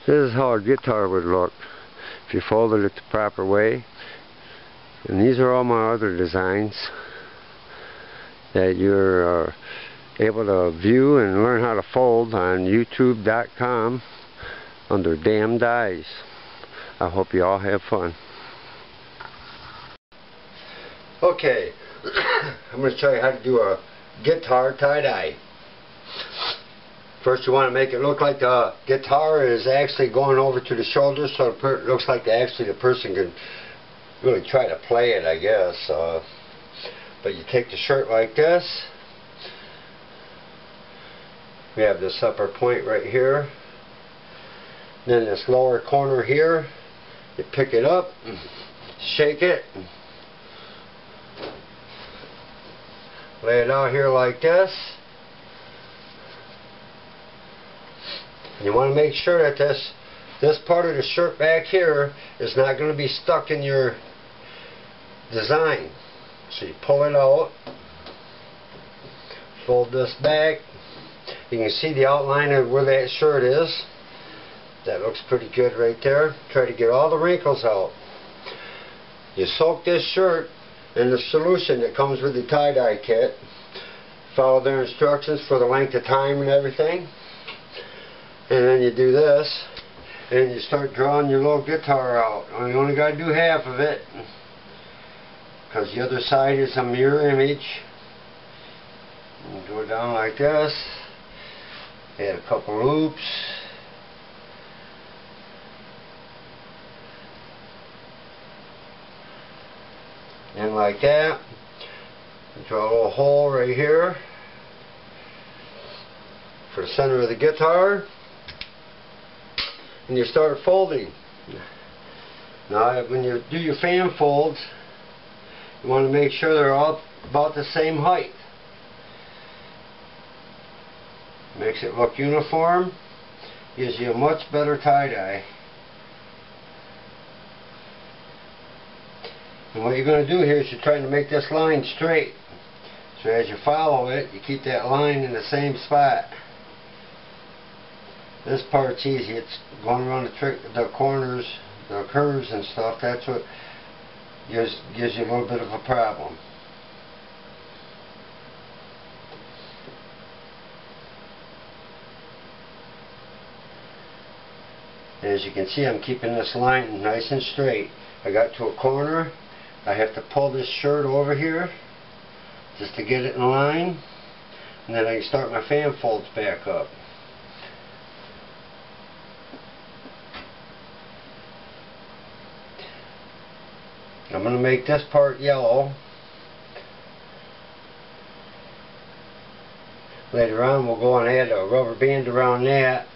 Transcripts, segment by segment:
This is how a guitar would look if you folded it the proper way. And these are all my other designs that you're able to view and learn how to fold on youtube.com under Damn Dies. I hope you all have fun. Okay, I'm going to show you how to do a guitar tie-dye. First, you want to make it look like the guitar is actually going over to the shoulders, so it looks like the person can really try to play it, I guess. But you take the shirt like this. We have this upper point right here. Then this lower corner here. You pick it up, shake it, lay it out here like this. You want to make sure that this part of the shirt back here is not going to be stuck in your design. So you pull it out, fold this back. You can see the outline of where that shirt is. That looks pretty good right there. Try to get all the wrinkles out. You soak this shirt in the solution that comes with the tie-dye kit. Follow their instructions for the length of time and everything. And then you do this, and you start drawing your little guitar out. You only got to do half of it, because the other side is a mirror image. You go down like this, add a couple loops. And like that, draw a little hole right here for the center of the guitar. And you start folding. Now when you do your fan folds, you want to make sure they're all about the same height. Makes it look uniform, gives you a much better tie-dye. And what you're going to do here is you're trying to make this line straight. So as you follow it, you keep that line in the same spot. This part's easy. It's going around the corners, the curves and stuff. That's what gives you a little bit of a problem. As you can see, I'm keeping this line nice and straight. I got to a corner. I have to pull this shirt over here just to get it in line. And then I can start my fan folds back up. I'm going to make this part yellow. Later on we'll go and add a rubber band around that.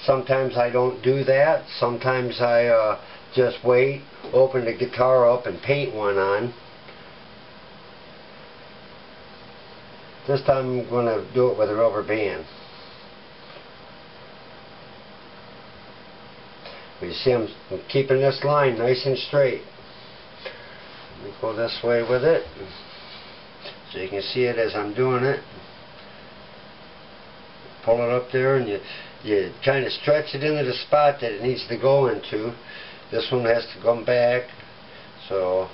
Sometimes I don't do that. Sometimes I just wait, open the guitar up and paint one on. This time I'm going to do it with a rubber band. You see I'm keeping this line nice and straight. Let me go this way with it so you can see it as I'm doing it. Pull it up there and you kind of stretch it into the spot that it needs to go into. This one has to come back, so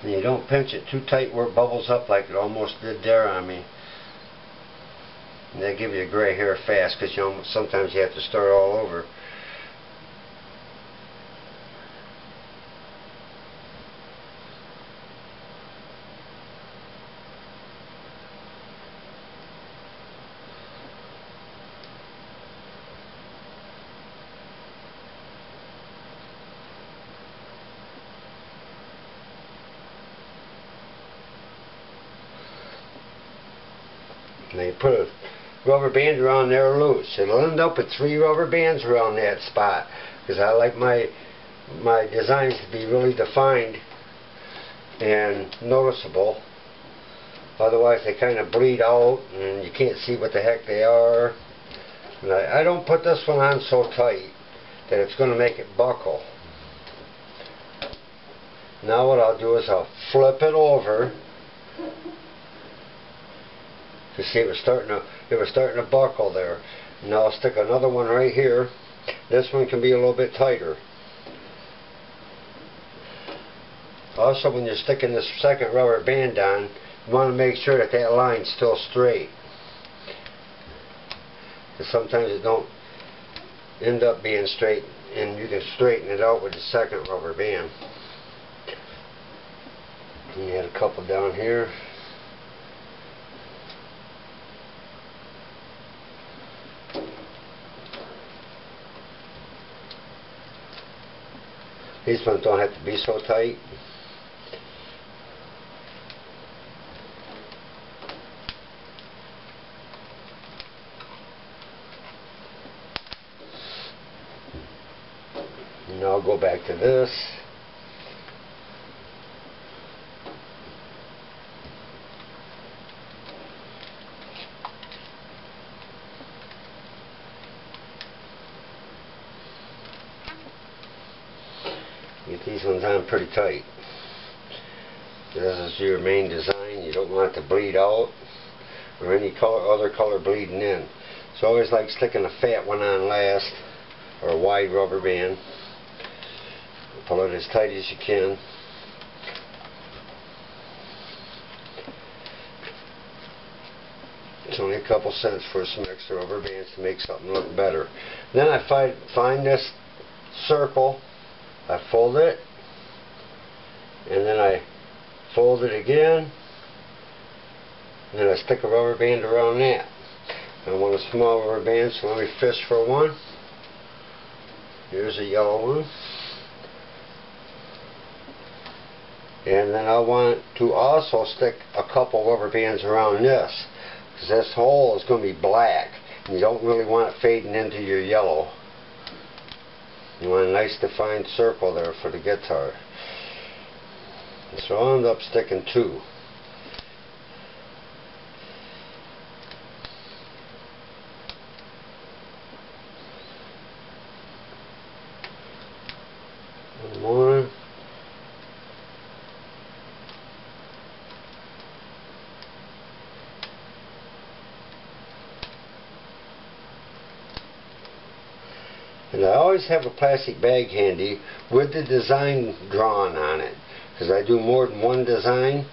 and you don't pinch it too tight where it bubbles up like it almost did there on me. And they give you a gray hair fast because sometimes you have to start all over. And they put a rubber band around there loose. It'll end up with 3 rubber bands around that spot because I like my designs to be really defined and noticeable. Otherwise they kind of bleed out and you can't see what the heck they are. And I don't put this one on so tight that it's going to make it buckle. Now what I'll do is I'll flip it over to see it was starting to buckle there. Now I'll stick another one right here. This one can be a little bit tighter. Also, when you're sticking this second rubber band on, you want to make sure that that line's still straight. Because sometimes it don't end up being straight, and you can straighten it out with the second rubber band. And you had a couple down here. These ones don't have to be so tight. And I'll go back to this. Get these ones on pretty tight. This is your main design. You don't want it to bleed out or any other color bleeding in. So I always like sticking a fat one on last, or a wide rubber band. Pull it as tight as you can. It's only a couple cents for some extra rubber bands to make something look better. Then I find this circle. I fold it, and then I fold it again, and then I stick a rubber band around that. I want a small rubber band, so let me fish for one. Here's a yellow one. And then I want to also stick a couple rubber bands around this, because this hole is going to be black, and you don't really want it fading into your yellow. You want a nice defined circle there for the guitar. So I'll end up sticking two. One more. And I always have a plastic bag handy with the design drawn on it, because I do more than one design,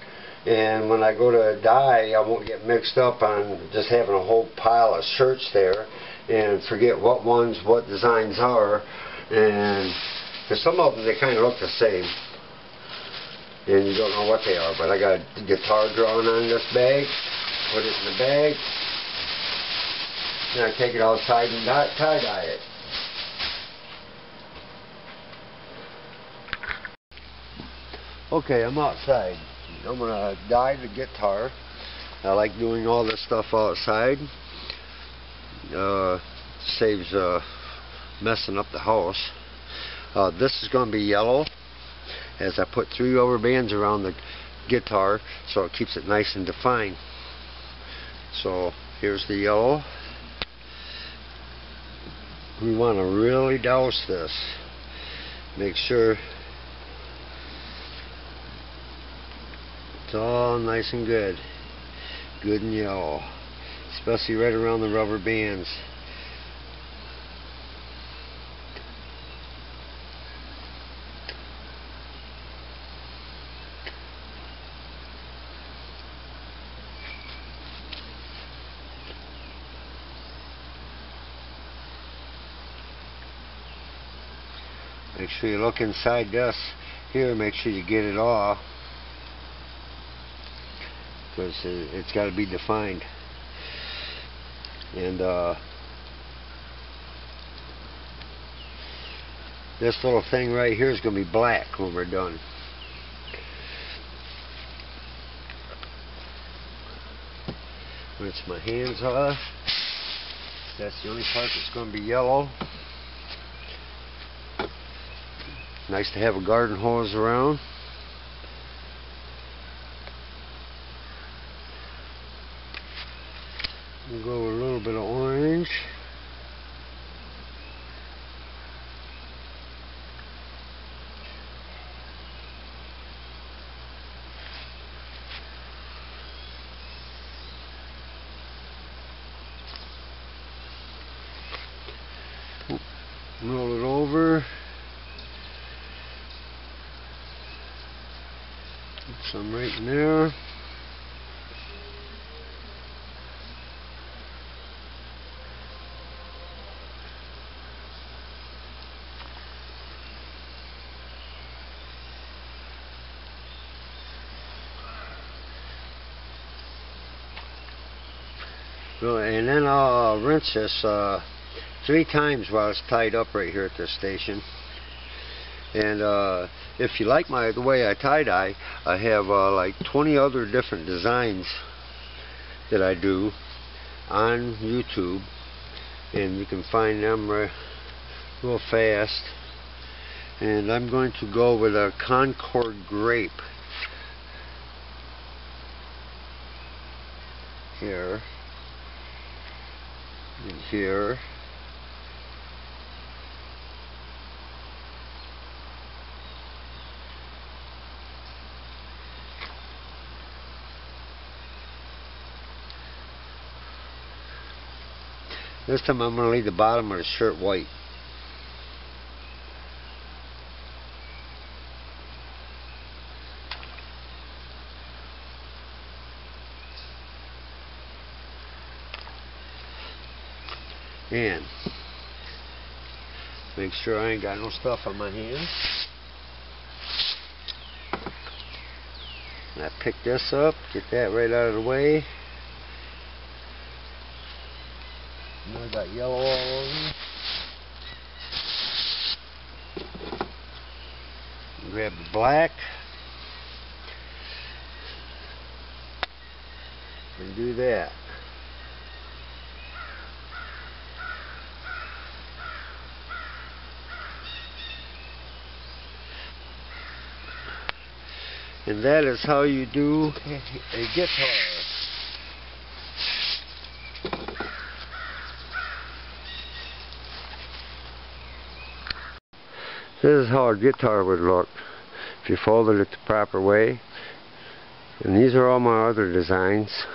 and when I go to dye I won't get mixed up on just having a whole pile of shirts there and forget what designs are, and because some of them they kind of look the same and you don't know what they are. But I got a guitar drawn on this bag, put it in the bag, and I take it outside and tie-dye it. Okay, I'm outside. I'm going to dye the guitar. I like doing all this stuff outside. Saves messing up the house. This is going to be yellow, as I put 3 rubber bands around the guitar so it keeps it nice and defined. So here's the yellow. We want to really douse this. Make sure it's all nice and good and yellow, especially right around the rubber bands. Make sure you look inside this here, make sure you get it off, because it's got to be defined. And this little thing right here is going to be black when we're done. Rinse my hands off. That's the only part that's going to be yellow. Nice to have a garden hose around. We'll go with a little bit of orange. Roll it over. Put some right in there. And then I'll rinse this 3 times while it's tied up right here at this station. And if you like the way I tie-dye, I have like 20 other different designs that I do on YouTube, and you can find them real fast. And I'm going to go with a Concord grape here and here. This time I'm going to leave the bottom of the shirt white. And make sure I ain't got no stuff on my hands. And I pick this up, get that right out of the way. And I got yellow all over me. Grab the black and do that. And that is how you do a guitar. This is how a guitar would look if you folded it the proper way. And these are all my other designs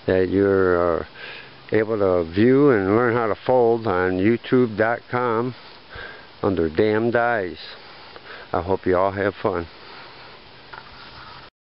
that you're able to view and learn how to fold on YouTube.com under Damn Dies. I hope you all have fun.